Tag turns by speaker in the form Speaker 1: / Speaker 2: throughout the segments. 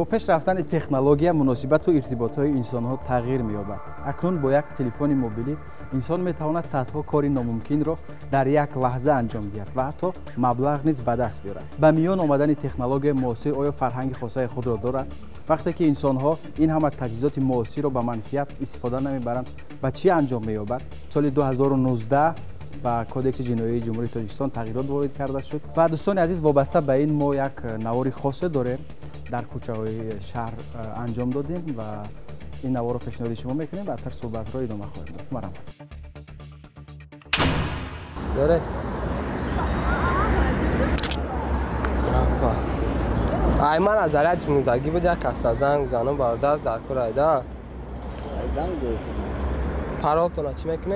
Speaker 1: با پیش رفتن تکنولوژی مناسبت و ارتباط‌های انسان‌ها تغییر می‌یابد. اکنون با یک تلفن موبیلی انسان می‌تواند صدها کار ناممکن را در یک لحظه انجام دهد و حتی مبلغ نیز به دست بیاورد. با میان آمدن تکنولوژی معاصر آیا فرهنگ خاصه خود را دارد؟ وقتی که انسان‌ها این همه تجهیزات معاصر را به منفعت استفاده نمی‌برند، با چی انجام می‌یابد؟ سال 2019 با کدکس جنایی جمهوری تاجیکستان تغییرات وارد کرده شد و دوستان عزیز وابسته به این ما یک نوار خاصه داریم در کوچه‌های شهر انجام دادیم و این نوار رو پیشنهاد شما میکنیم و بعدتر صحبت را ادامه خواهیم داد. مرحبا.
Speaker 2: داره من از علیت منتگی بود یک کس زنگ زنم باردار در کرایده
Speaker 3: زنگ زنگ
Speaker 2: پرالتون چی میکنی؟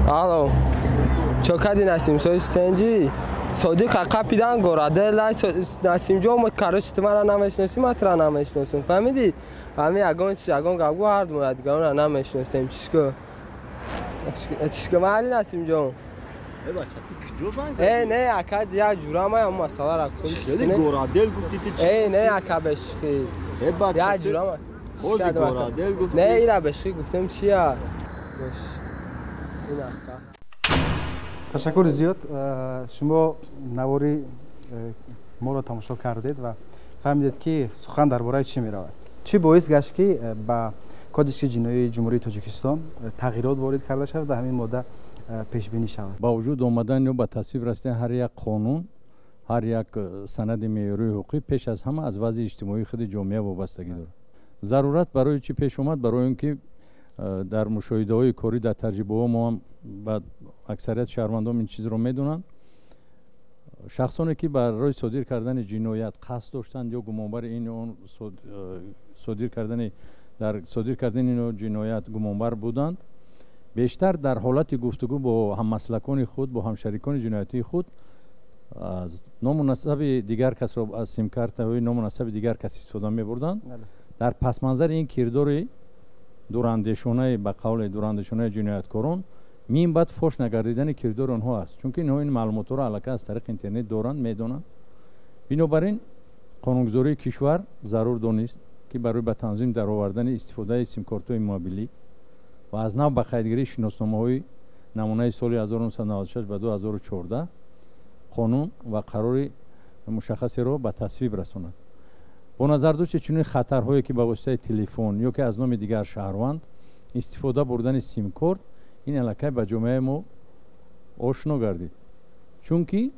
Speaker 2: الو چوکادی نسیم سوی ستنجی صادق حقا پیدن گراده لای نسیم جو متکارش تو مرا نمیشناسی ما ترا نمیشناسم فهمیدی همین اگون گاگو هرد ما دیگه نمیشناسیم چیشکو مالی نسیم جو
Speaker 3: ای بچه تو کجا زنگ زدی؟
Speaker 2: ای نه اکا دیا جورا ما هم مسئله را کتون
Speaker 3: چیزی گرادل گفتی تو چی؟
Speaker 2: ای نه اکا بشخی
Speaker 3: ای بچه
Speaker 2: تو جورا ما
Speaker 3: بازی گرادل گفتی؟
Speaker 2: نه اینا بشخی گفتم چیه باش این اکا
Speaker 1: تشکر زیاد. شما نواری ما را تماشا کردید و فهمیدید که سخن درباره چی می رود. چی باعث گشت که با کدکس جنایی جمهوری تاجیکستان تغییرات وارد کرده شود و همین ماده پیش بینی شود؟
Speaker 4: با وجود آمدن یا با تصویب رسیدن هر یک قانون، هر یک سند معیاری حقوقی پیش از همه از وضع اجتماعی خود جامعه وابستگی دارد. ضرورت برای چی پیش اومد؟ برای اینکه در مشاهده‌های کاری در تجربه ما هم بعد اکثریت شهروندان این چیز رو میدونن، شخصانی که برای صادر کردن جنایت قصد داشتند یا گمانبر این اون صادر کردن این جنایت گمانبر بودند، بیشتر در حالت گفتگو با هممسلکان خود، با همشریکان جنایتی خود از نامناسب دیگر کس را از سیم کارت های نامناسب دیگر کس استفاده می‌بردند. در پس منظر این کردار دوراندیشانه به قول دوراندیشانه جنایتکاران میم بعد فوش نگردیدن کردار آنها است، چون که اینها این معلومات را علاقه از طریق اینترنت دارند میدونند. بنابراین قانونگذاری کشور ضرور دانست که برای به تنظیم در آوردن استفاده سیم کارت های موبیلی و از نو به قیدگیری شناسنامه های نمونه سال 1996 به 2014 قانون و قرار مشخصی را به تصویب رساند. با نظر داشت چنین خطرهایی که به واسطه تلفن یا که از نام دیگر شهروند استفاده بردن سیم کارت این علاقه به جامعه ما آشنا گردید، چون که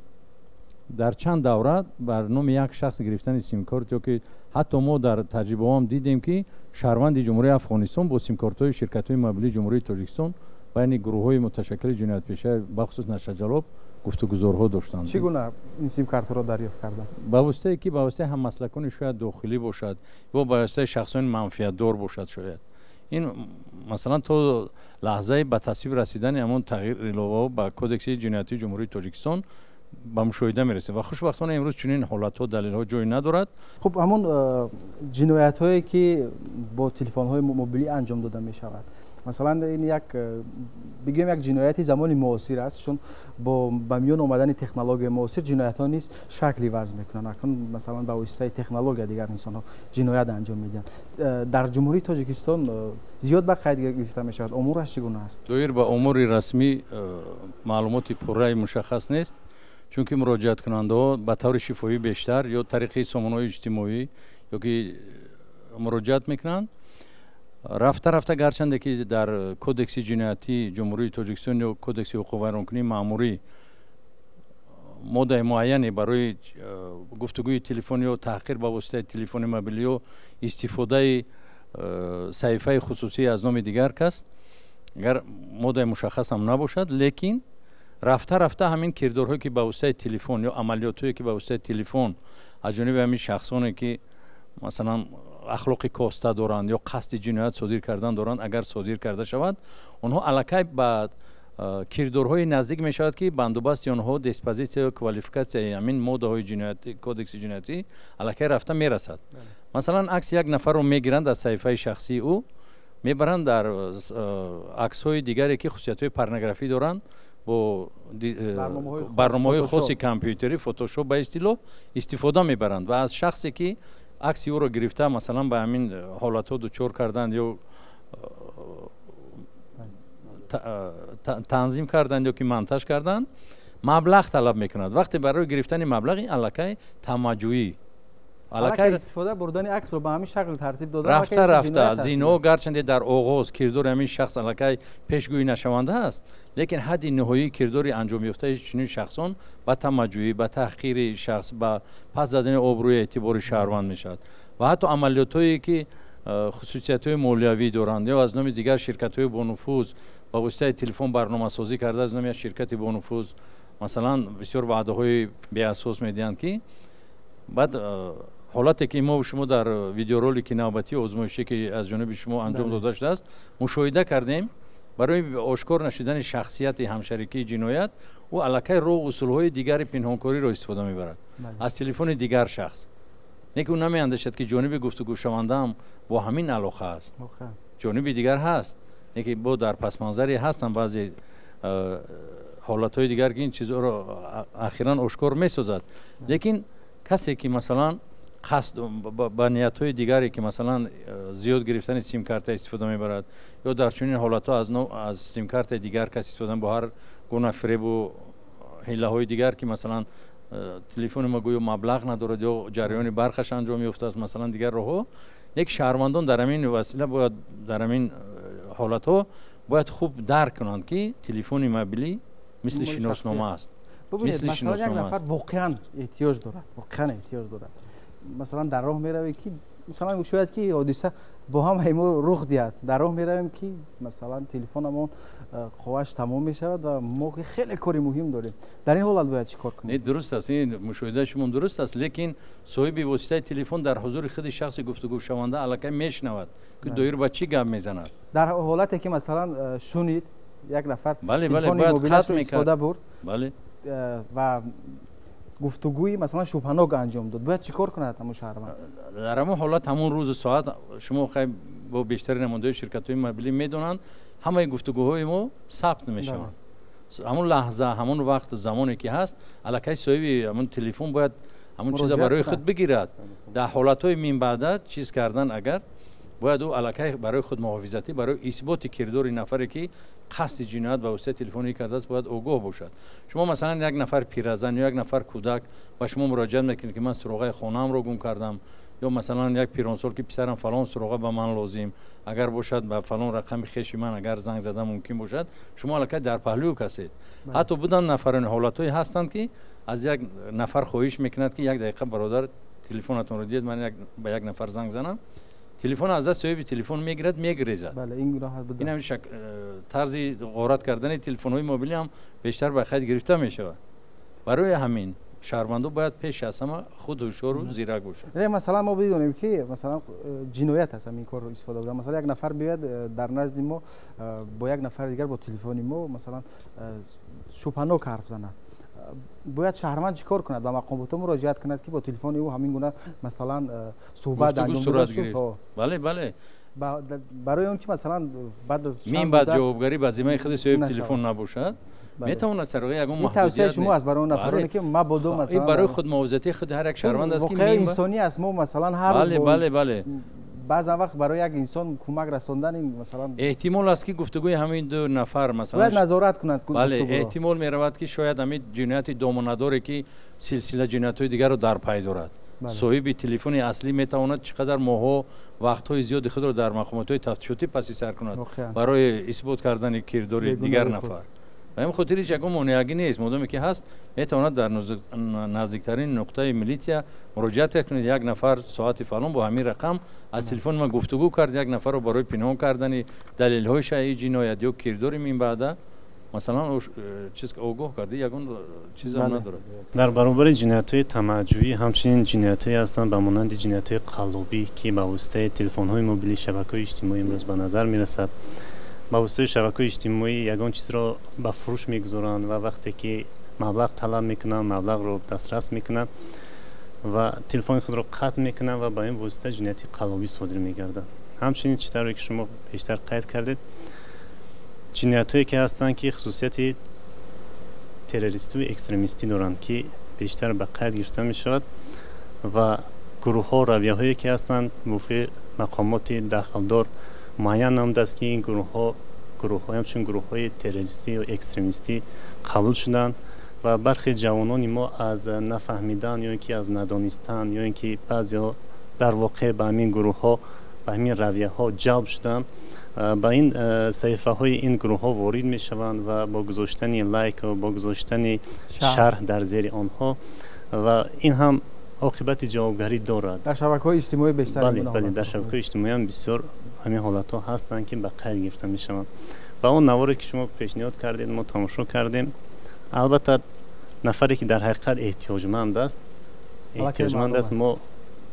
Speaker 4: در چند دوره بر نام یک شخص گرفتن سیم کارت یا که حتی ما در تجربه هم دیدیم که شهروند جمهوری افغانستان با سیم کارت های شرکت های موبیلی جمهوری تاجیکستان بین گروه های متشکل جنایت پیشه بخصوص نشجلاب گفتگوزارها داشتند.
Speaker 1: چگونه این سیم کارت را دریافت کردند؟
Speaker 4: به واسطه که به واسطه هم مسلکان شاید داخلی باشد یا به واسطه شخصان منفعت دار باشد. شاید این مثلا تو لحظه به تصویب رسیدن همون تغییر علاوه به کدکس جنایتی جمهوری تاجیکستان به مشاهده میرسه و خوشبختانه امروز چنین حالت ها دلیل ها جای ندارد.
Speaker 1: خب همون جنایت هایی که با تلفن های موبیلی انجام داده می شود، مثلا این بگیم یک جنایتی زمان معاصر است، چون با میان آمدن تکنولوژی معاصر جنایت ها نیست شکلی وضع میکنن. اکنون مثلا با واسطه تکنولوژی دیگر انسان ها جنایت انجام میدن. در جمهوری تاجیکستان زیاد به قید گرفته می شود. امورش چگونه است؟
Speaker 4: دایر به امور رسمی معلومات پره مشخص نیست، چون که مراجعت کننده ها به طور شفاهی بیشتر یا طریق سامانه‌های اجتماعی یا که مراجعت میکنند. رفته گرچنده که در کدکس جنایتی جمهوری تاجیکستان یا کدکس حقوق ویرانکنی ماموری ماده معینی برای گفتگوی تلفنی و تحقیر به واسطه تلفن موبیلی و استفاده صحیفه خصوصی از نام دیگر کس اگر ماده مشخص هم نباشد، لیکن رفته همین کردارهایی که به واسطه تلفن یا عملیاتی که به واسطه تلفن از جانب همین شخصانی که مثلا اخلاق کاسته دارند یا قصد جنایت صادر کردن دارند، اگر صادر کرده شود، آنها الکی بعد кирдорҳои наздик мешавад ки бандобасти онҳо диспозитсия квалификатсияи ҳамин моддаҳои ҷиноятӣ кодекси ҷиноятӣ аллакай рафта мерасад. масалан акс як нафарро мегиранд аз саҳифаи шахсии ӯ мебаранд дар аксҳои дигаре ки хусусиятҳои порнографӣ доранд бо барномаҳои хоси компютери фотошоп ба истилоҳ истифода мебаранд ва аз шахсе ки акси ӯро гирифта масалан ба ҳамин ҳолатҳо дучор карданд ё танзим карданд ё ки монтаж карданд маблағ талаб мекунад. вақте барои гирифтани маблағи аллакай тамаҷҷӯӣ
Speaker 1: аллакай истифода бурдани аксро ба ҳамин шакл тартиб дода
Speaker 4: рафта зино гарчанде дар оғоз кирдори ҳамин шахс аллакай пешгӯӣ нашаванда аст, лекин ҳадди ниҳоии кирдори анҷомёфтаи чунин шахсон ба тамаҷҷӯӣ ба таҳқири шахс ба пас задани обрӯи эътибори шаҳрванд мешавад ва ҳатто амалиётҳое ки хусусиятҳои молиявӣ доранд ё аз номи дигар ширкатҳои бонуфуз ба воситаи телефон барномасозӣ карда аз номи ширкати бонуфуз масалан бисёр ваъдаҳои беасос медиҳанд ки баъд ҳолате ки мо шумо дар видеоролики навбатии озмоишӣ ки аз ҷониби шумо анҷом дода шудааст мушоҳида кардем барои ошкор нашудани шахсияти ҳамшарикии ҷиноят ӯ аллакай роҳ усулҳои дигари пинҳонкориро истифода мебарад аз телефони дигар шахс, лекин ӯ намеандешад ки ҷониби гуфтугӯшавандаам бо ҳамин алоқа аст, ҷониби дигар ҳаст, лекин бо дар пасманзаре ҳастанд баъзе ҳолатҳои дигар ки ин чизҳоро ахиран ошкор месозад, лекин касе ки масалан қасд ба ниятҳои дигаре ки масалан зиёд гирифтани симкарта истифода мебарад ё дар чунин ҳолатҳо аз симкартаи дигар кас истифода бо ҳар гуна фиребу ҳилаҳои дигар ки масалан телефони ма гӯё маблағ надорад ё ҷараёни барқаш анҷом ёфтааст масалан дигар роҳҳо, лекин шаҳрвандон дар ҳамин васила бояд дар ҳамин ҳолатҳо бояд хуб дарк кунанд ки телефони мобилӣ мисли шиноснома аст.
Speaker 1: бубинед масалан як нафар воқеан эҳтиёҷ дорад масалан дар роҳ меравем ки масалан шояд ки ҳодиса бо ҳамаи мо рух диҳад дар роҳ меравем ки масалан телефонамон қуввааш тамом мешавад ва мо ки хеле кори муҳим дорем, дар ин ҳолат бояд чӣ кор кунем?
Speaker 4: дуруст аст, ин мушоҳидаи шумо дуруст аст, лекин соҳиби воситаи телефон дар ҳузури худи шахси гуфтугӯшаванда аллакай мешунавад ки доир ба чӣ гап мезанад.
Speaker 1: дар ҳолате ки масалан шунид як нафар телефони мобилашро истифода бурд ва гуфтугӯи масалан шубҳанок анҷом дод, бояд чӣ кор кунад ҳамон шаҳрванд?
Speaker 4: дар ҳамон ҳолат ҳамон рӯзу соат шумо хай бо бештари намояндаҳои ширкатҳои мобилӣ медонанд ҳамаи гуфтугӯҳои мо сабт мешаванд. ҳамон лаҳза ҳамон вақт замоне ки ҳаст аллакай соҳиби ҳамон телефон бояд ҳамон чиза барои худ бигирад. дар ҳолатҳои минбаъда чиз кардан агар бояд ӯ аллакай барои худ муҳофизатӣ барои исботи кирдори нафаре ки қасди ҷиноят ба воситаи телефонӣ кардааст бояд огоҳ бошад. шумо масалан як нафар пиразан ё як нафар кӯдак ба шумо муроҷиат мекунед ки ман суроғаи хонаамро гум кардам ё масалан як пиронсол ки писарам фалон суроға ба ман лозим агар бошад ба фалон рақами хеши ман агар занг зада мумкин бошад, шумо аллакай дар паҳлӯи касед. ҳатто буданд нафарони ҳолатҳое ҳастанд ки аз як нафар хоҳиш мекунад ки як дақиқа бародар телефонатонро диҳед ман ба як нафар занг занам, телефон аз даст соҳиби телефон мегирад мегрезад. ин ҳамин тарзи ғорат кардани телефонҳои мобилӣ ҳам бештар ба қайд гирифта мешавад. барои ҳамин шаҳрвандон бояд пеш аз ҳама худ ҳушёру зирак бошад.
Speaker 1: масалан мо бидонем ки масалан ҷиноят аст ҳамин корро истифода бурдан. масалан як нафар биёяд дар назди мо бо як нафари дигар бо телефони мо масалан шубҳанок ҳарф занад, бояд шаҳрванд чӣ кор кунад? ба мақомотҳо муроҷиат кунад ки бо телефони ӯ ҳамин гуна масалан суҳбат анҷом дода шуд?
Speaker 4: бале
Speaker 1: барои он ки масалан баъд аз
Speaker 4: минбаъд ҷавобгарӣ ба зиммаи худи соҳиби телефон набошад, метавонад сароғи ягон маҳдудият
Speaker 1: тавсияи шумо аст барои он нафароне ки мабодо масалан
Speaker 4: ин барои худмуҳофизатии худи ҳар як шаҳрванд аст ки
Speaker 1: воқеаи инсонӣ аст. мо масалан ҳар
Speaker 4: бале
Speaker 1: баъзан вақт барои як инсон кӯмак расондани масалан
Speaker 4: эҳтимол аст ки гуфтугӯи ҳамин ду нафар масалан
Speaker 1: бояд назорат кунад.
Speaker 4: бале эҳтимол меравад ки шояд ҳамин ҷинояти домонадоре ки силсила ҷиноятҳои дигарро дар пай дорад. соҳиби телефони аслӣ метавонад чӣ қадар моҳҳо вақтҳои зиёди худро дар мақомотҳои тафтишотӣ паси сар кунад барои исбот кардани кирдори дигар нафар. ба ин хотир ҳеҷ ягон монеагӣ нест, модоме ки ҳаст метавонад дар наздиктарини нуқтаи милитсия муроҷиат кунед, як нафар соати фалон бо ҳамин рақам аз телефони ман гуфтугӯ кард, як нафарро барои пинҳон кардани далелҳои шайъии ҷиноят ё кирдори минбаъда масалан чиз огоҳ карди ягон чизам надорад.
Speaker 5: дар баробари ҷиноятҳои тамаҷҷӯӣ ҳамчунин ҷиноятҳое ҳастанд ба монанди ҷиноятҳои қаллобӣ ки ба воситаи телефонҳои мобилӣ шабакаҳои иҷтимоӣ имрӯз ба назар мерасад ба воситаи шабакаҳои иҷтимоӣ ягон чизро ба фурӯш мегузоранд ва вақте ки маблағ талаб мекунанд, маблағро дастрас мекунанд ва телефони худро қатъ мекунанд ва ба ин восита ҷинояти қаллобӣ содир мегардад. ҳамчунин чизтаре ки шумо бештар қайд кардед, ҷиноятҳое ки ҳастанд ки хусусияти террористӣ ва экстремистӣ доранд, ки бештар ба қайд гирифта мешавад ва гурӯҳҳо, равияҳое ки ҳастанд мувофиқи мақомоти дахлдор муайян намудааст ки ин гурӯҳҳо ҳамчун гурӯҳҳои террористӣ ва экстремистӣ қабул шуданд ва бархе ҷавонони мо аз нафаҳмидан ё ин ки аз надонистан ё ин ки баъзеҳо дар воқеъ ба ҳамин гурӯҳҳо ба ҳамин равияҳо ҷалб шуданд, ба ин саҳифаҳои ин гурӯҳҳо ворид мешаванд ва бо гузоштани лайк ва бо гузоштани шарҳ дар зери онҳо ва ин ҳам оқибати ҷавобгарӣ дорад.
Speaker 1: дар шабакаҳои иҷтимоӣ бештар
Speaker 5: бале дар шабакаҳои иҷтимоӣ ҳам бисёр ҳамин ҳолатҳо ҳастанд ки ба қайд гирифта мешаванд. ва он наворе ки шумо пешниҳод кардед мо тамошо кардем. албатта нафаре ки дар ҳақиқат эҳтиёҷманд аст мо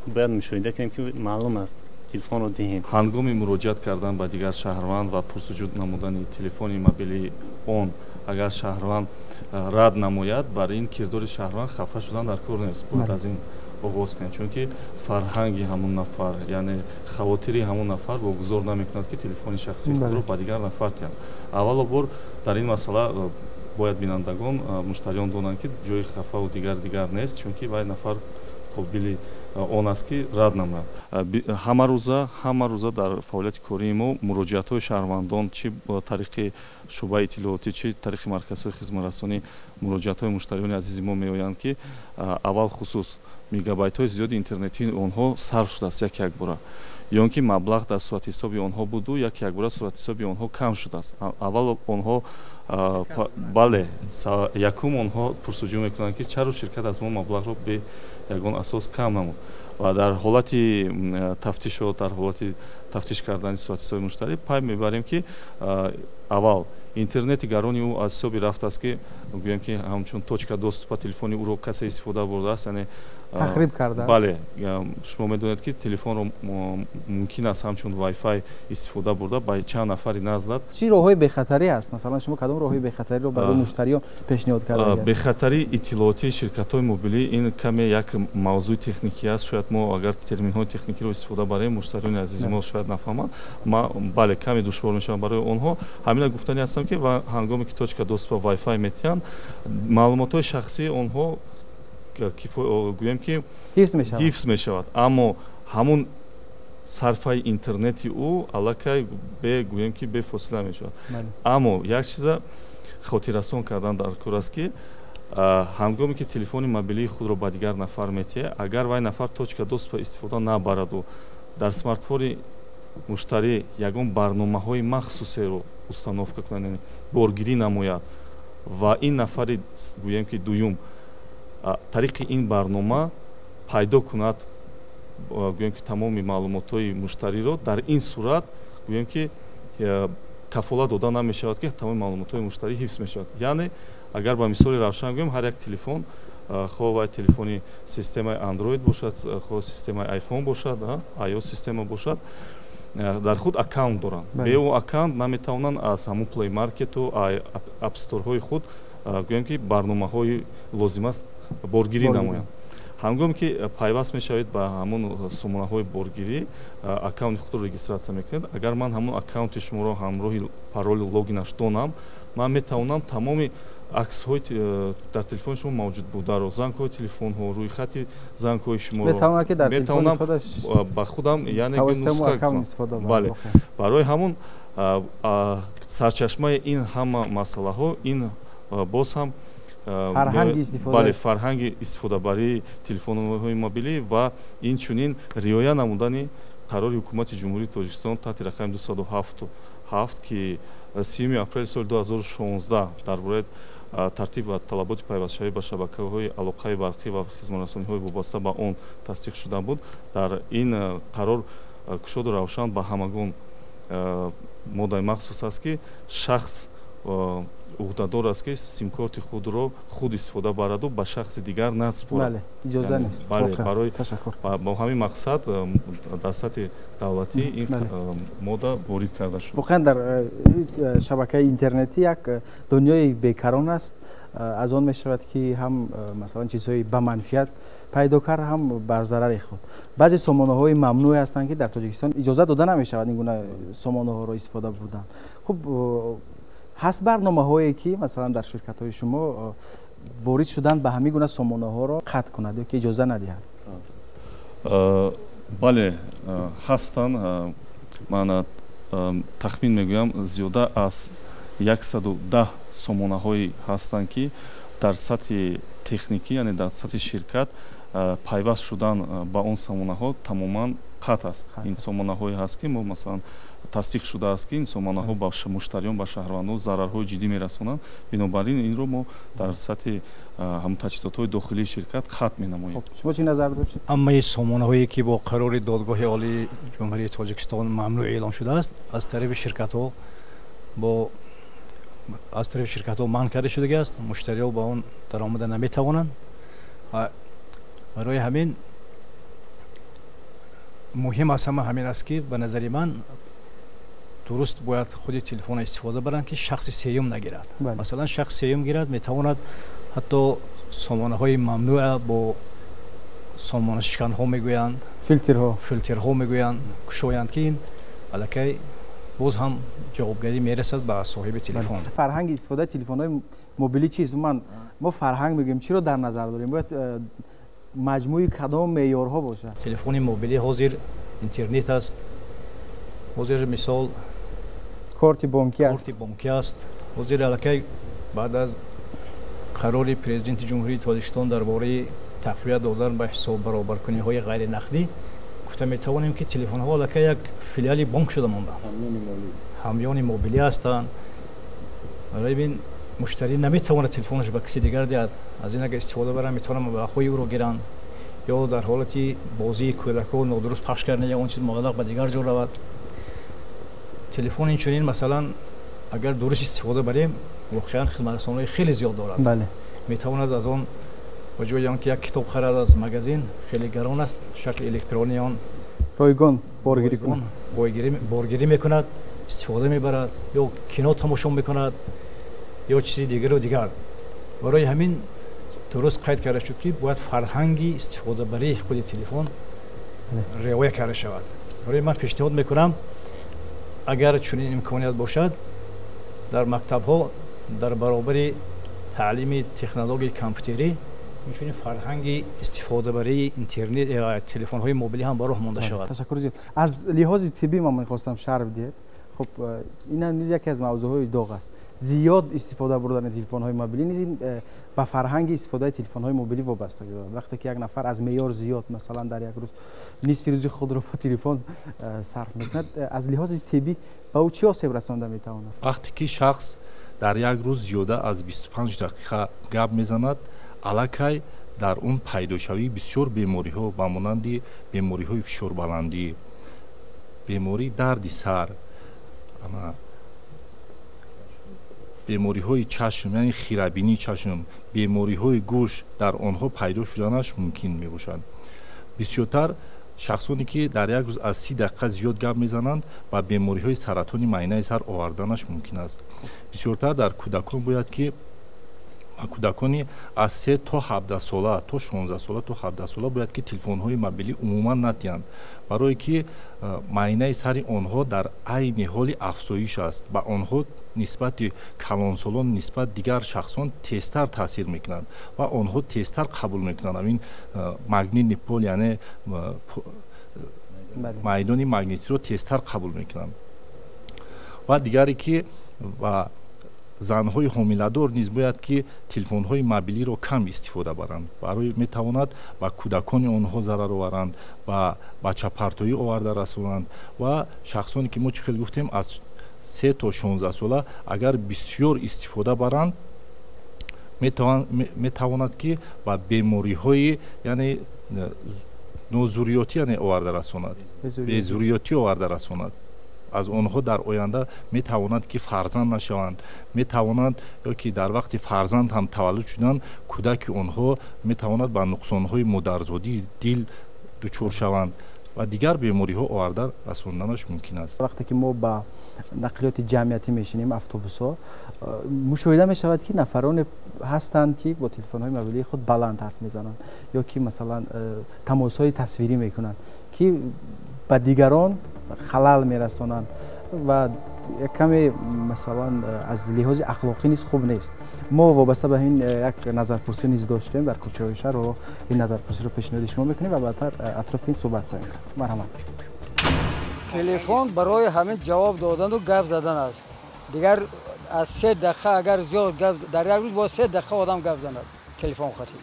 Speaker 5: бояд мушоҳида кунем ки маълум аст телефонро диҳем.
Speaker 6: ҳангоми муроҷиат кардан ба дигар шаҳрванд ва пурсуҷуд намудани телефони мобилии он агар шаҳрванд рад намояд, бар ин кирдори шаҳрванд хафа шудан дар кор нест. бояд аз ин оғоз кунем, чунки фарҳанги ҳамон нафар, яъне хавотири ҳамон нафар вогузор намекунад ки телефони шахсии худро ба дигар нафар диҳанд. аввало бор дар ин масъала бояд бинандагон, муштариён донанд ки ҷои хафаву дигар нест, чунки вай нафар қобили он аст ки рад намояд. ҳама рӯза дар фаъолияти кории мо муроҷиатҳои шаҳрвандон чӣ тариқи шуъбаи иттилоотӣ, чӣ тариқи марказҳои хизматрасонӣ муроҷиатҳои муштариёни азизи мо меоянд ки аввал хусус мегабайтҳои зиёди интернетии онҳо сарф шудааст як-якбора, ё ин ки маблағ дар суратҳисоби онҳо буду як-якбора суратҳисоби онҳо кам шудааст. аввал онҳо бале якум онҳо пурсуҷӯ мекунанд ки чаро ширкат аз мо маблағро бе ягон асос кам намуд ва дар ҳолати тафтишот, дар ҳолати тафтиш кардани суратҳисоби муштарӣ пай мебарем ки аввал интернети гарони ӯ аз ҳисоби рафтааст ки гӯем ки ҳамчун точка доступа телефони ӯро касе истифода бурдааст, яъне
Speaker 1: тахриб кардааст.
Speaker 6: бале шумо медонед ки телефонро мумкин аст ҳамчун вайфай истифода бурда ба чанд нафари назад.
Speaker 1: чӣ роҳҳои бехатарӣ ҳаст? масалан шумо кадом роҳҳои бехатариро барои муштариён пешниҳод кардаед?
Speaker 6: бехатари иттилоотии ширкатҳои мобилӣ ин каме як мавзӯи техникӣ аст. шояд мо агар терминҳои техникиро истифода барем, муштариёни азизи мо шояд нафаҳманд. бале каме душвор мешавад барои онҳо. ҳамина гуфтани ҳастам ки ҳангоме ки точка доступа вайфай метиҳанд, маълумотҳои шахсии онҳо гӯем ки ҳифз мешавад, аммо ҳамун сарфаи интернети ӯ аллакай гӯем ки бефосила мешавад. аммо як чиза хотиррасон кардан дар кор аст ки ҳангоме ки телефони мобилии худро ба дигар нафар метиҳад, агар вай нафар точка доступа истифода набараду дар смартфони муштарӣ ягон барномаҳои махсусеро установка кунад, боргирӣ намояд ва ин нафари гӯем ки дуюм тариқи ин барнома пайдо кунад гӯем ки тамоми маълумотҳои муштариро, дар ин сурат гӯем ки кафолат дода намешавад ки тамоми маълумотҳои муштарӣ ҳифз мешавад. яъне агар ба мисоли равшан гӯем, ҳар як телефон, хоҳ вай телефони системаи Android бошад, хоҳ системаи iPhone бошад, iOS система бошад, дар худ аккаунт доранд. бе ӯ аккаунт наметавонанд аз ҳамун Play Market-у апсторҳои худ гӯем ки барномаҳои лозим аст боргирӣ намоянд. ҳангоме ки пайваст мешавед ба ҳамун сомонаҳои боргирӣ, аккаунти худро регистратсия мекунед. агар ман ҳамун аккаунти шуморо ҳамроҳи пароли логинаш донам, ман метавонам тамоми аксҳои дар телефони шумо мавҷуд бударо, зангҳои телефонҳо, рӯйхати зангҳои шуморо метавонам ба худам яъне нусха кунам. бале барои ҳамун сарчашмаи ин ҳама масъалаҳо ин боз ҳам фарҳанги истифодабарии телефонҳои мобилӣ ва инчунин риоя намудани қарори ҳукумати ҷумҳурии Тоҷикистон таҳти рақами 277 ки 30 апрели соли 2016 дар бораи тартиб ва талаботи пайвастшавӣ ба шабакаҳои алоқаи барқӣ ва хизматрасониҳои вобаста ба он тасдиқ шуда буд. дар ин қарор кушоду равшан ба ҳамагон моддаи махсус аст ки шахс уҳдадор аст ки симкорти худро худ истифода бараду ба шахси дигар насупорад.
Speaker 1: бале иҷоза нест.
Speaker 6: бале барои
Speaker 1: ташаккур.
Speaker 6: бо ҳамин мақсад дар сатҳи давлатӣ ин модда ворид карда шуд.
Speaker 1: воқеан дар шабакаи интернетӣ як дунёи бекарон аст. аз он мешавад ки ҳам масалан чизҳои ба манфиат пайдо кар ҳам бар зарари худ. баъзе сомонаҳои мамнӯъ ҳастанд ки дар тоҷикистон иҷоза дода намешавад ин гуна сомонаҳоро истифода бурдан. хуб ҳаст барномаҳое ки масалан дар ширкатҳои шумо ворид шудан ба ҳамин гуна сомонаҳоро қатъ кунад ё ки иҷоза надиҳад?
Speaker 6: бале ҳастанд. ман тахмин мегӯям зиёда аз 110 сомонаҳое ҳастанд ки дар сатҳи техникӣ яъне дар сатҳи ширкат пайваст шудан ба он сомонаҳо тамоман қатъ аст. ин сомонаҳое ҳаст ки мо масалан тасдиқ шудааст ки ин сомонаҳо ба муштариён ба шаҳрвандон зарарҳои ҷиддӣ мерасонанд. бинобар ин инро мо дар сатҳи ҳамн таҷҳизотҳои дохилии ширкат қатъ менамоем.
Speaker 1: шумо чӣ назар доред?
Speaker 7: ҳамаи сомонаҳое ки бо қарори додгоҳи олии ҷумҳурии тоҷикистон мамнӯъ эълон шудааст аз тарафи ширкатҳо манъ карда шудагааст. муштариҳо ба он даромада наметавонанд. барои ҳамин муҳим аз ҳама ҳамин аст ки ба назари ман дуруст бояд худи телефона истифода баранд ки шахси сеюм нагирад. масалан шахси сеюм гирад метавонад ҳатто сомонаҳои мамнӯъа бо сомонашиканҳо мегӯянд, филтрҳо мегӯянд, кушоянд ки ин аллакай боз ҳам ҷавобгарӣ мерасад ба соҳиби телефон.
Speaker 1: фарҳанги истифодаи телефонҳои мобилӣ чист? мо фарҳанг мегӯем, чиро дар назар дорем? бояд маҷмӯи кадом меъёрҳо бошад?
Speaker 7: телефони мобилӣ ҳозир интернет аст. ҳозир мисол
Speaker 1: корти бонкӣ
Speaker 7: аст. ҳозир аллакай баъд аз қарори президенти ҷумҳурии тоҷикистон дар бораи тақвият додан ба ҳисоббаробаркуниҳои ғайринақдӣ гуфта метавонем ки телефонҳо аллакай як филиали бонк шуда монданд. ҳамёни мобилӣ ҳастанд. барои ин муштарӣ наметавонад телефонаш ба киси дигар диҳад. аз ин агар истифода баранд метавонанд маблағҳои ӯро гиранд ё дар ҳолати бозии кӯдакҳо нодуруст пахш кардан ягон чиз маблағ ба дигар ҷо равад. телефон инчунин масалан агар дуруст истифода барем воқеан хизматрасониҳои хеле зиёд дорад. метавонад аз он ба ҷои он ки як китоб харад аз магазин хеле гарон аст, шакли электронии он
Speaker 1: ройгон боргирӣ мекунад, истифода мебарад ё кино тамошо мекунад ё чизи дигару дигар. барои ҳамин дуруст қайд карда шуд ки бояд фарҳанги истифодабарии худи телефон риоя карда шавад. барои ман пешниҳод мекунам агар чунин имконият бошад дар мактабҳо дар баробари таълими технологияи компютерӣ инчунин фарҳанги истифодабарии интернет телефонҳои мобилӣ ҳам ба роҳ монда шавад. ташаккур зиёд. аз лиҳози тиббӣ ман мехостам шарҳ диҳед. хуб ин низ яке аз мавзӯъҳои доғ аст. зиёд истифода бурдани телефонҳои мобилӣ низ ба фарҳанги истифодаи телефонҳои мобилӣ вобастагӣ дорад. вақте ки як нафар аз меъёр зиёд масалан дар як рӯз нисфи рӯзи худро ба телефон сарф мекунад, аз лиҳози тиббӣ ба ӯ чӣ осеб расонда метавонад?
Speaker 8: вақте ки шахс дар як рӯз зиёда аз 25 дақиқа гап мезанад, аллакай дар он пайдошавии бисёр бемориҳо ба монанди бемориҳои фишорбаландӣ, бемории дарди сар, бемориҳои чашм яъне хирабинии чашм, бемориҳои гӯш дар онҳо пайдо шуданаш мумкин мебошад. бисёртар шахсоне ки дар як рӯз аз 30 дақиқа зиёд гап мезананд ба бемориҳои саратони майнаи сар оварданаш мумкин аст. бисёртар дар кӯдакон бояд ки кӯдакони аз 3 то 17 сола то 16 сола то 17 сола бояд ки телефонҳои мобилӣ умуман надиҳанд, барое ки майнаи сари онҳо дар айни ҳоли афзоиш аст. ба онҳо нисбати калонсолон нисбат дигар шахсон тезтар таъсир мекунад ва онҳо тезтар қабул мекунанд. ҳамин магнитни пол яъне майдони магнитиро тезтар қабул мекунанд. ва дигаре ки ба занҳои ҳомиладор низ бояд ки телефонҳои мобилиро кам истифода баранд, барои метавонад ба кӯдакони онҳо зарар оваранд, ба бачапартоӣ оварда расонанд ва шахсоне ки мо чӣ хел гуфтем аз 3 то 16 сола агар бисёр истифода баранд метавонад ки ба бемориҳои яъне нозуриётӣ яъне оварда расонад, безуриётӣ оварда расонад. аз онҳо дар оянда метавонанд ки фарзанд нашаванд, метавонанд ё ки дар вақти фарзанд ҳам таваллуд шуданд кӯдаки онҳо метавонад ба нуқсонҳои модарзодии дил дучор шаванд ва дигар бемориҳо оварда расонданаш мумкин аст.
Speaker 1: вақте ки мо ба нақлиёти ҷамъиятӣ мешинем автобусҳо мушоҳида мешавад ки нафароне ҳастанд ки бо телефонҳои мобилии худ баланд ҳарф мезананд ё ки масалан тамосҳои тасвирӣ мекунанд ки ба дигарон халал мерасонанд ва каме масалан аз лиҳози ахлоқӣ низ хуб нест. мо вобаста ба ин як назарпурсӣ низ доштем дар кӯчаҳои шаҳр ва ин назарпурсиро пешниҳоди шумо мекунем ва баъдтар атрофи ин суҳбат хоҳем кард. марҳамат.
Speaker 9: телефон барои ҳамин ҷавоб додану гап задан аст. дигар аз 3 дақиқа агар зиёд гап дар як рӯз бо 3 дақиқа одам гап занад телефон хати.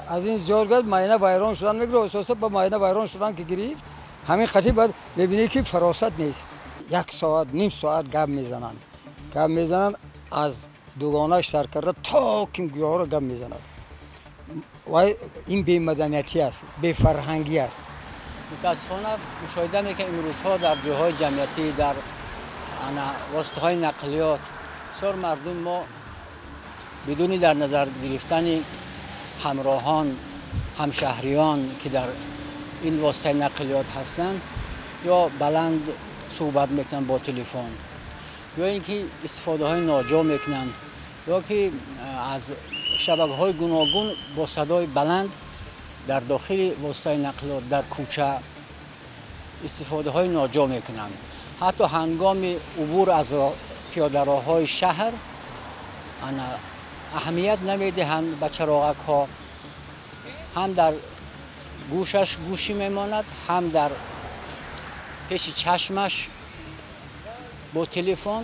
Speaker 9: аз ин зиёд гап майна вайрон шудан мегирад, асосан ба майна вайрон шудан ки гирифт ҳамин хати баъд мебинӣ ки фаросат нест. 1 соат ним соат гап мезананд аз дугонаш сар карда то ким гӯҳоро гап мезанад. ва ин бемаданiyatӣ аст, бефарҳангӣ аст.
Speaker 10: мутаассифона мушоҳида мекунем имрӯзҳо дар ҷойҳои ҷамъиятӣ дар воситаҳои нақлиёт бисёр мардум мо бидуни дар назар гирифтани ҳамроҳон ҳамшаҳриён ки дар ин воситаи нақлиёт ҳастанд ё баланд суҳбат мекунанд бо телефон ё ин ки истифодаҳои ноҷо мекунанд ё ки аз шабакаҳои гуногун бо садои баланд дар дохили воситаи нақлиёт дар кӯча истифодаҳои ноҷо мекунанд. ҳатто ҳангоми убур аз пиёдароҳҳои шаҳр аҳамият намедиҳанд ба чароғакҳо. ҳам дар гӯшаш гӯшӣ мемонад, ҳам дар пеши чашмаш бо телефон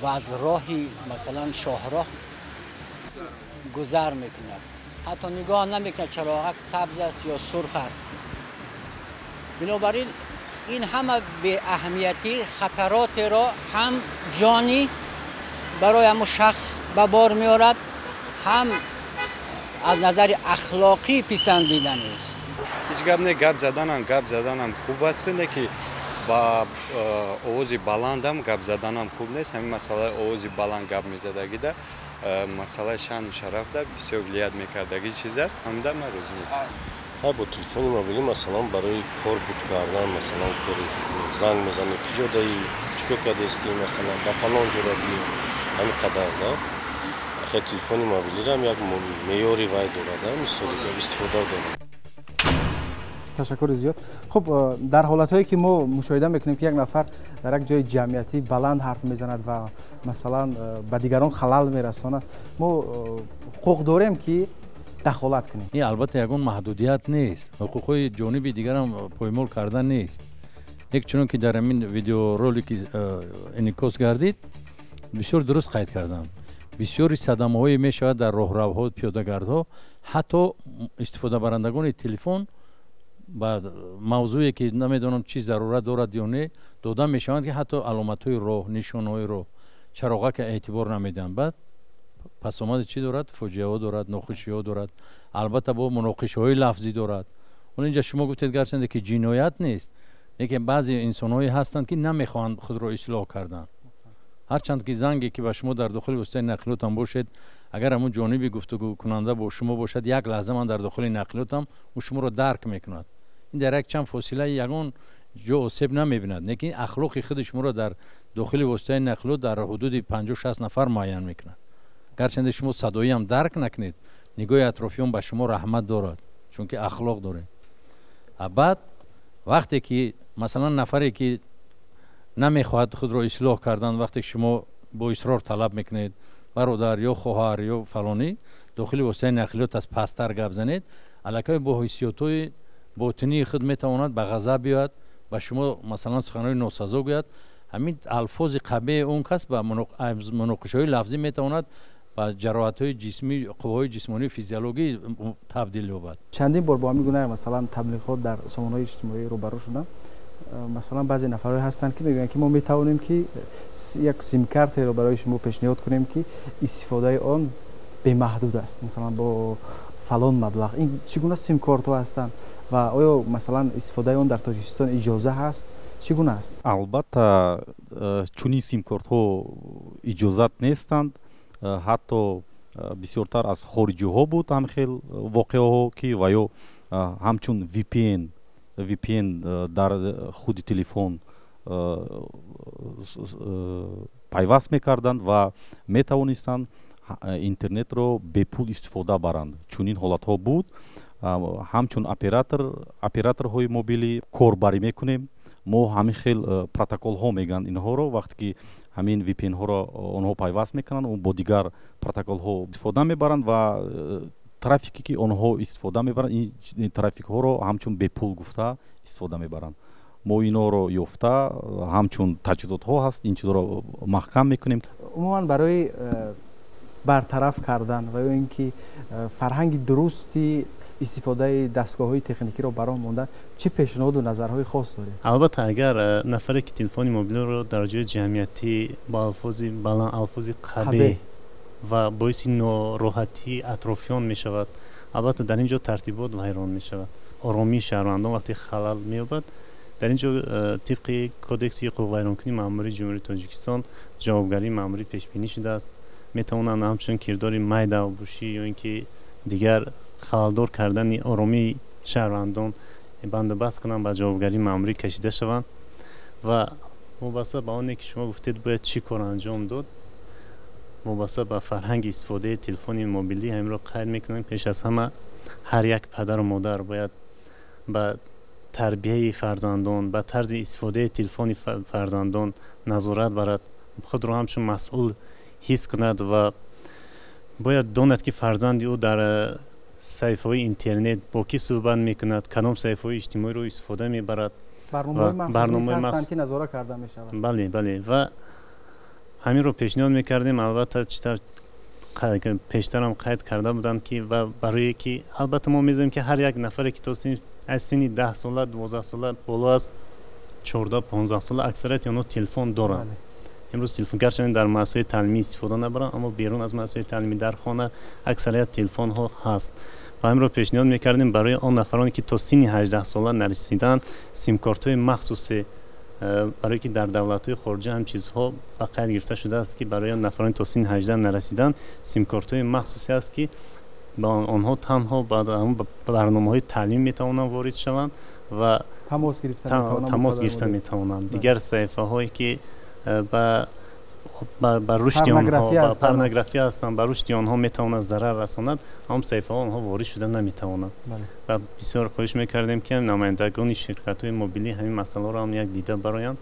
Speaker 10: ва аз роҳи масалан шоҳроҳ гузар мекунад. ҳатто нигоҳ намекунад чароғак сабз аст ё сурх аст. бинобар ин ин ҳама беаҳамиятӣ хатаротеро ҳам ҷонӣ барои ҳамон шахс ба бор меорад, ҳам аз назари ахлоқӣ писандида нест.
Speaker 3: ҳеҷ гап не, гап заданам хуб аст, не ки ба овози баландам гап заданам хуб нест. ҳамин масъалаи овози баланд гап мезадагида масъалаи шаъну шарафда бисёр влият мекардаги чиз аст. ҳамда ман розӣ нестам.
Speaker 11: бо телефони мобилӣ масалан барои кор буд кардан, масалан кори занг мезанӣ ки ҷо даи чико кардестӣ, масалан ба фалон ҷо равӣ, ҳамин қадар да. ахе телефони мобилиро як меъёри вай дорад, истифода дорад.
Speaker 1: ташаккури зиёд. хуб дар ҳолатҳое ки мо мушоҳида мекунем ки як нафар дар як ҷои ҷамъиятӣ баланд ҳарф мезанад ва масалан ба дигарон халал мерасонад, мо ҳуқуқ дорем ки дахолат кунем.
Speaker 4: ин албатта ягон маҳдудият нест. ҳуқуқҳои ҷониби дигарам поймол карда нест. як чунон ки дар ҳамин видеоролики инъикос гардид, бисёр дуруст қайд кардам. бисёри садамаҳое мешавад дар роҳравҳо, пиёдагардҳо, ҳатто истифодабарандагони телефон ба мавзӯе ки намедонам чӣ зарурат дорад ё не дода мешаванд ки ҳатто аломатҳои роҳ, нишонҳои роҳ, чароғака эътибор намедиҳанд. баъд пасомади чӣ дорад? фоҷиаҳо дорад, нохушиҳо дорад, албатта бо муноқишаҳои лафзӣ дорад. он инҷа шумо гуфтед гарчанде ки ҷиноят нест, лекин баъзе инсонҳое ҳастанд ки намехоҳанд худро ислоҳ кардан. ҳарчанд ки занге ки ба шумо дар дохили воситаи нақлиётам бошед, агар ҳамун ҷониби гуфтугӯ кунанда бо шумо бошад, як лаҳза ман дар дохили нақлиётам ӯ шуморо дарк мекунад. ин дар як чанд фосила ягон ҷо осеб намебинад, лекин ахлоқи худи шуморо дар дохили воситаи нақлиёт дар ҳудуди 50-60 нафар муайян мекунад. гарчанде шумо садоиам дарк накунед, нигоҳи атрофиён ба шумо раҳмат дорад, чунки ахлоқ доред. баъд вақте ки масалан нафаре ки намехоҳад худро ислоҳ кардан, вақте ки шумо бо исрор талаб мекунед, бародар ё хоҳар ё фалонӣ дохили воситаи нақлиёт аз пасттар гап занед, аллакай бо ҳиссиётҳои ботинии худ метавонад ба ғазаб биёяд, ба шумо масалан суханҳои носазо гӯяд. ҳамин алфози қабеҳ он кас ба муноқишаҳои лафзӣ метавонад ба ҷароҳатҳои ҷисмӣ, қувваҳои ҷисмонӣ, физиологӣ табдил ёбад.
Speaker 1: чандин бор бо ҳамин гуна масалан таблиғот дар сомонаҳои иҷтимоӣ рӯбарӯ шудам. масалан баъзе нафарҳое ҳастанд ки мегӯянд ки мо метавонем ки як симкартеро барои шумо пешниҳод кунем ки истифодаи он бемаҳдуд аст, масалан бо фалон маблағ. ин чӣ гуна симкортҳо ҳастанд ва оё масалан истифодаи он дар Тоҷикистон иҷоза ҳаст чӣ гуна аст?
Speaker 12: албатта чунин симкортҳо иҷозат нестанд. ҳатто бисёртар аз хориҷиҳо буд ҳамхел воқеаҳо ки ва ё ҳамчун VPN дар худи телефон пайваст мекарданд ва метавонистанд интернетро бепул истифода баранд. чунин ҳолатҳо буд. ҳамчун операторҳои мобилӣ корбарӣ мекунем. мо ҳамин хел протоколҳо мегӯянд инҳоро вақте ки ҳамин VPN-ҳоро онҳо пайваст мекунанд бо дигар протоколҳо истифода мебаранд ва трафике ки онҳо истифода мебаранд ин трафикҳоро ҳамчун бепул гуфта истифода мебаранд. мо иноро ёфта ҳамчун таҷҳизотҳо ҳаст ин чизоро маҳкам мекунем.
Speaker 1: умуман барои бартараф кардан ва ё ин ки фарҳанги дурусти истифодаи дастгоҳҳои техникиро баро мондан чӣ пешниҳоду назарҳои хос доред?
Speaker 5: албатта агар нафаре ки телефони мобилиро дар ҷои ҷамъиятӣ бо алфози баланд алфози қабеҳ ва боиси нороҳатии атрофиён мешавад, албатта дар ин ҷо тартибот вайрон мешавад. оромии шаҳрвандон вақте халал меёбад, дар ин ҷо тибқи кодекси ҳуқуқвайронкунии маъмурии ҷумҳурии тоҷикистон ҷавобгарии маъмурӣ пешбинӣ шудааст. метавонанд ҳамчун кирдори майдавбушӣ ё ин ки дигар халалдор кардани оромии шаҳрвандон бандобаст кунанд ба ҷавобгарии маъмурӣ кашида шаванд. ва вобаста ба оне ки шумо гуфтед бояд чӣ кор анҷом дод, вобаста ба фарҳанги истифодаи телефони мобилӣ ҳаминро қайд мекунем. пеш аз ҳама ҳар як падару модар бояд ба тарбияи фарзандон, ба тарзи истифодаи телефони фарзандон назорат барад, худро ҳамчун масъул ҳис кунад ва бояд донад ки фарзанди ӯ дар саҳифаҳои интернет бо кӣ суҳбат мекунад, кадом саҳифаҳои иҷтимоиро истифода мебарад.
Speaker 1: барномаҳои махсусе ҳастанд ки назорат карда мешавад.
Speaker 5: бале ва ҳаминро пешниҳод мекардем. албатта пештарам қайд карда буданд ки ва барое ки албатта мо мезонем ки ҳар як нафаре ки то аз синни 10 сола 12 сола боло аз 14-15 сола аксарияти онҳо телефон доранд. имрӯз телефон гарчанде дар муассисаҳои таълимӣ истифода набаранд, аммо берун аз муассисаҳои таълимӣ дар хона аксарият телефонҳо ҳаст. ва ҳаминро пешниҳод мекардем барои он нафароне ки то синни 18 сола нарасиданд, симкортҳои махсусе барое ки дар давлатҳои хориҷа ҳам чизҳо ба қайд гирифта шудааст ки барои он нафарони то синни 18 нарасиданд симкортҳои махсусе аст ки ба онҳо танҳо ба барномаҳои таълим метавонанд ворид шаванд ва тамос гирифта метавонанд. дигар саҳифаҳое ки ба рушди онҳо порнография ҳастанд, ба рушди онҳо метавонад зарар расонад, ҳам саҳифаҳо онҳо ворид шуда наметавонанд. ва бисёр хоҳиш мекардем ки намояндагони ширкатҳои мобилӣ ҳамин масъаларо ҳам як дида бароянд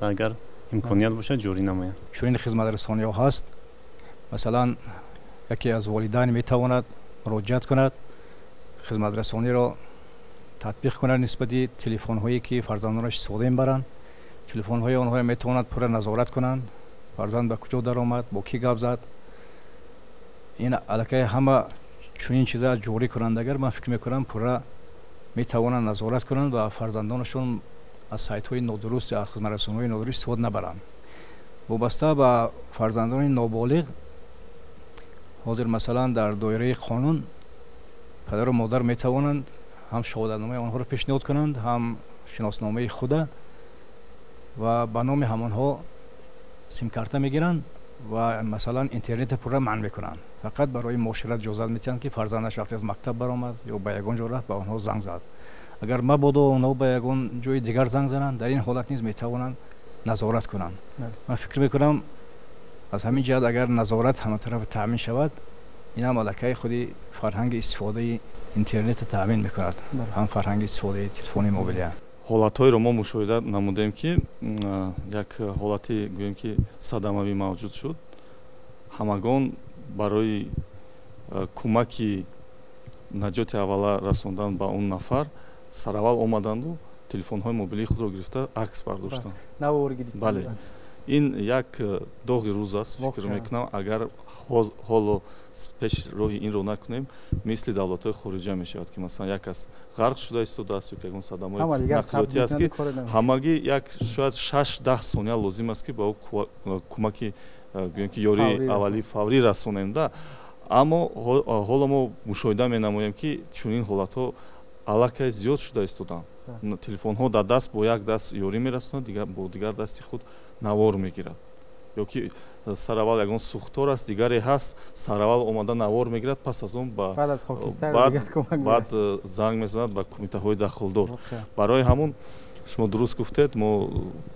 Speaker 5: ва агар имконият бошад ҷорӣ намоянд.
Speaker 7: чунин хизматрасониҳо ҳаст. масалан яке аз волидайн метавонад муроҷиат кунад, хизматрасониро татбиқ кунад нисбати телефонҳое ки фарзандонаш истифода мебаранд. телефонҳои онҳоро метавонад пурра назорат кунанд. фарзанд ба куҷо даромад, бо кӣ гап зад. ин аллакай ҳама чунин чиза ҷорӣ кунандагар ман фикр мекунам пурра метавонанд назорат кунанд ва фарзандонашон аз сайтҳои нодуруст ё хизматрасониҳои нодуруст истифода набаранд. вобаста ба фарзандони ноболиғ ҳозир масалан дар доираи қонун падару модар метавонанд ҳам шаҳодатномаи онҳоро пешниҳод кунанд, ҳам шиносномаи худа ва ба номи ҳамонҳо симкарта мегиранд ва масалан интернета пурра манъ мекунанд. фақат барои муошират иҷозат метиҳанд ки фарзандаш вақте аз мактаб баромад ё ба ягон ҷо рафт ба онҳо занг зад. агар мабодо онҳо ба ягон ҷои дигар занг зананд, дар ин ҳолат низ метавонанд назорат кунанд. ман фикр мекунам аз ҳамин ҷиҳат агар назорат ҳаматарафа таъмин шавад, инам аллакай худи фарҳанги истифодаи интернета таъмин мекунад, ҳам фарҳанги истифодаи телефони мобилия.
Speaker 6: ҳолатҳоеро мо мушоҳида намудем ки як ҳолати гӯем ки садамавӣ мавҷуд шуд. ҳамагон барои кӯмаки наҷоти аввала расондан ба он нафар сараввал омаданду телефонҳои мобилии худро гирифта акс бардоштанд. бале ин як доғи рӯз аст. фикр мекунам агар ҳоло пеш роҳи инро накунем мисли давлатҳои хориҷа мешавад ки масалан як кас ғарқ шуда истодааст ё ки ягон садамои нақлиётӣ аст ки ҳамагӣ як шояд 6-10 сония лозим аст ки ба ӯ кӯмаки гӯем ки ёрии аввалии фаврӣ расонем да. аммо ҳоло мо мушоҳида менамоем ки чунин ҳолатҳо аллакай зиёд шуда истоданд. телефонҳо дар даст бо як даст ёрӣ мерасонад, бо дигар дасти худ навор мегирад. ё ки саравал ягон сӯхтор аст, дигаре ҳаст, саравал омада навор мегирад, пас аз он баъд занг мезанад ба кумитаҳои дахлдор. барои ҳамун шумо дуруст гуфтед, мо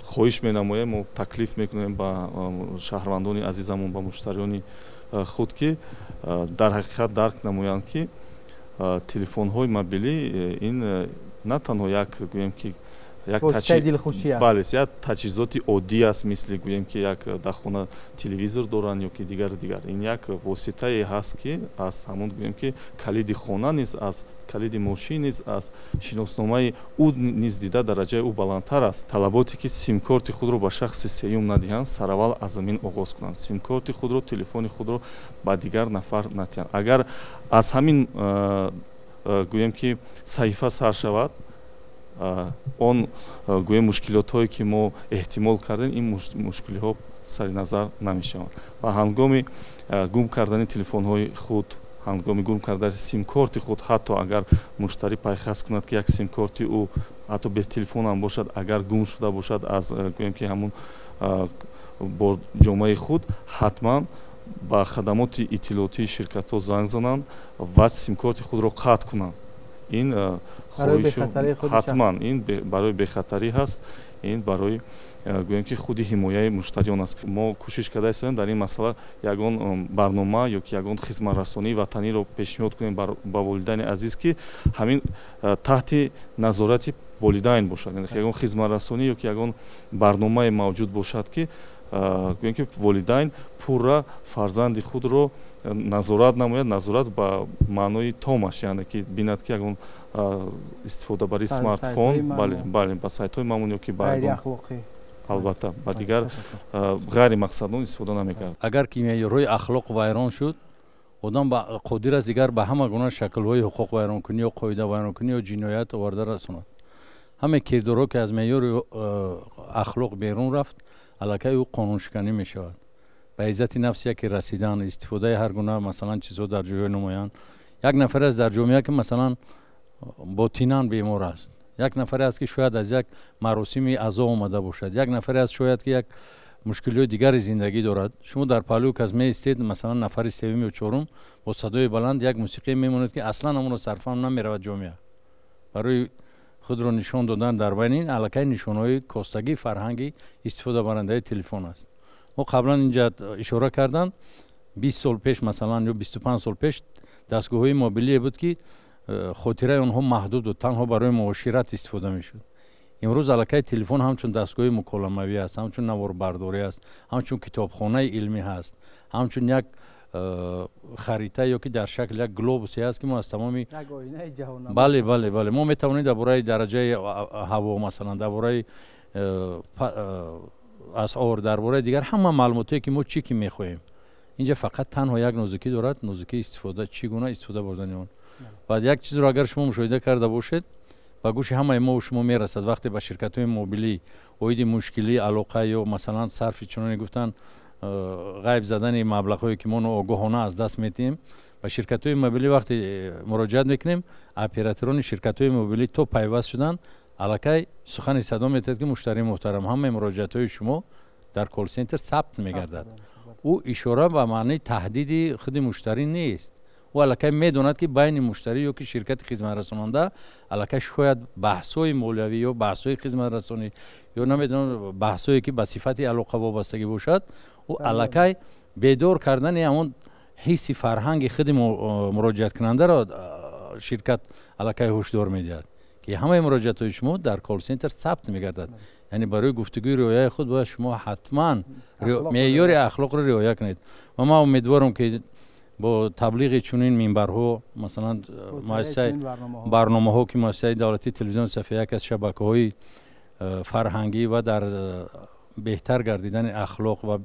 Speaker 6: хоҳиш менамоем, мо таклиф мекунем ба шаҳрвандони азизамон, ба муштариёни худ ки дар ҳақиқат дарк намоянд ки телефонҳои мобилӣ ин на танҳо як гӯем ки як таҷҳизоти оддӣ аст, мисли гӯем ки як дар хона телевизор доранд ё ки дигар. Ин як воситае ҳаст ки аз ҳамон гӯем ки калиди хона низ аст, калиди мошин низ аст, шиносномаи ӯ низ дида дараҷаи ӯ баландтар аст. талаботе ки симкорти худро ба шахси сеюм надиҳанд, сараввал аз замин оғоз кунанд, симкорти худро, телефони худро ба дигар нафар натиҳанд. агар аз ҳамин гӯем ки саҳифа сар шавад, он гӯем мушкилотҳое ки мо эҳтимол кардем, ин мушкилиҳо сари назар намешаванд. ва ҳангоми гум кардани телефонҳои худ, ҳангоми гум кардани симкорти худ, ҳатто агар муштарӣ пайхаст кунад ки як симкорти ӯ ҳатто без телефон ҳам бошад, агар гум шуда бошад аз гӯем ки ҳамун ҷомаи худ, ҳатман ба хадамоти иттилоотии ширкатҳо занг зананд ва симкорти худро қатъ кунанд. ин ҳатман ин барои бехатарӣ ҳаст, ин барои гӯем ки худи ҳимояи муштариён аст. мо кӯшиш карда истодем дар ин масъала ягон барнома ё ки ягон хизматрасонии ватаниро пешниҳод кунем ба волидайни азиз ки ҳамин таҳти назорати волидайн бошад. ягон хизматрасонӣ ё ки ягон барномае мавҷуд бошад ки гӯем ки волидайн пурра фарзанди худро назорат намояд. назорат ба маънои томаш, яъне ки бинад ки ягон истифодабари смартфон, бале ба сайтҳои мамнун ё ки ба албатта ба дигар ғайри мақсадон истифода намекард.
Speaker 4: агар ки меъёрҳои ахлоқ вайрон шуд, одам қодир аст дигар ба ҳама гуна шаклҳои ҳуқуқ вайронкунӣ ё қоида вайронкунӣ ё ҷиноят оварда расонад. ҳама кирдорҳо ки аз меъёри ахлоқ берун рафт, аллакай ӯ қонуншиканӣ мешавад. ба иззати нафс яке расидан, истифодаи ҳар гуна масалан чизҳо дар ҷойҳои намоянд. як нафаре аст дар ҷомеа ки масалан ботинан бемор аст, як нафаре аст ки шояд аз як маросими азо омада бошад, як нафаре аст шояд ки як мушкилиҳои дигари зиндагӣ дорад. шумо дар паҳлӯи кас меистед, масалан нафари севум ё чорум бо садои баланд як мусиқӣ мемонед ки аслан ҳамонро сарфам намеравад ҷомеа. барои худро нишон додан дар байни ин аллакай нишонҳои костагии фарҳанги истифодабарандаи телефон аст. мо қаблан инҷа ишора кардан 20 сол пеш масалан ё 25 сол пеш дастгоҳҳои мобилие буд ки хотираи онҳо маҳдуд буд, танҳо барои муошират истифода мешуд. имрӯз аллакай телефон ҳамчун дастгоҳи муколамавӣ аст, ҳамчун наворбардорӣ аст, ҳамчун китобхонаи илмӣ ҳаст, ҳамчун як харита ё ки дар шакли як глобусе аст ки мо аз тамоми бале мо метавонем дар бораи дараҷаи ҳаво масалан дар бораи асъор, дар бораи дигар ҳама маълумотое ки мо чӣ ки мехоҳем. инҷа фақат танҳо як нозукӣ дорад, нозукии истифода, чӣ гуна истифода бурдани он. баъд як чизро агар шумо мушоҳида карда бошед, ба гӯши ҳамаи мо шумо мерасад вақте ба ширкатҳои мобилӣ оиди мушкилӣ алоқа ё масалан сарфи чуноне гуфтан ғайб задани маблағҳое ки мо ноогоҳона аз даст метиҳем, ба ширкатҳои мобилӣ вақте муроҷиат мекунем, операторони ширкатҳои мобилӣ то пайваст шудан, аллакай сухани садо метавад ки муштарии муҳтарам, ҳамаи муроҷиатҳои шумо дар колсентр сабт мегардад. ӯ ишора ба маънии таҳдиди худи муштарӣ нест. ӯ аллакай медонад ки байни муштарӣ ё ки ширкати хизматрасонанда аллакай шояд баҳсҳои молиявӣ ё баҳсҳои хизматрасонӣ ё намедонам баҳсҳое ки ба сифати алоқа вобастагӣ бошад, ӯ аллакай бедор кардани ҳамон ҳисси фарҳанги худи муроҷиаткунандаро ширкат аллакай ҳушдор медиҳад ки ҳамаи муроҷиатҳои шумо дар колсентр сабт мегардад. яъне барои гуфтугӯи риояи худ бояд шумо ҳатман меъёри ахлоқро риоя кунед. ва ман умедворам ки бо таблиғи чунин минбарҳо масалан муассисаи барномаҳо ки муассисаи давлатии телевизиони София як аз шабакаҳои фарҳангӣ ва дар беҳтар гардидани ахлоқ ва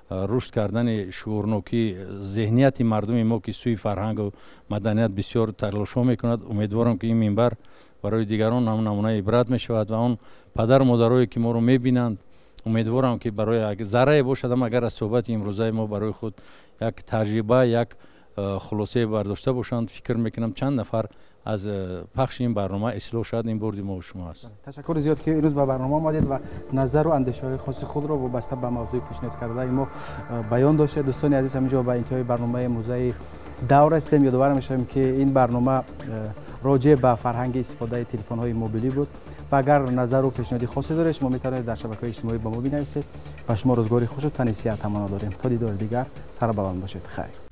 Speaker 4: рушд кардани шуурнокӣ зеҳнияти мардуми мо ки сӯи фарҳангу маданият бисёр талошҳо мекунад, умедворам ки ин минбар барои дигарон намунаи ибрат мешавад ва он падару модарое ки моро мебинанд, умедворам ки барои зарае бошад ҳам агар аз суҳбати имрӯзаи мо барои худ як таҷриба, як хулосае бардошта бошанд. фикр мекунам чанд нафар از پخش این برنامه اصلاح شد این برد ما و شما است.
Speaker 1: تشکر زیاد که امروز به برنامه آمدید و نظر و اندیشه های خاص خود را وابسته به موضوع پیشنهاد کرده ما بیان داشته. دوستان عزیز همینجا به انتهای برنامه موزه دور هستیم. یادآور میشم که این برنامه راجع به فرهنگ استفاده تلفن های موبیلی بود و اگر نظر و پیشنهادی خاصی دارید شما میتونید در شبکه‌های اجتماعی با ما بنویسید و شما روزگاری خوش و تنیسیت تمنا داریم. تا دیدار دیگر سر بلند باشید. خیر.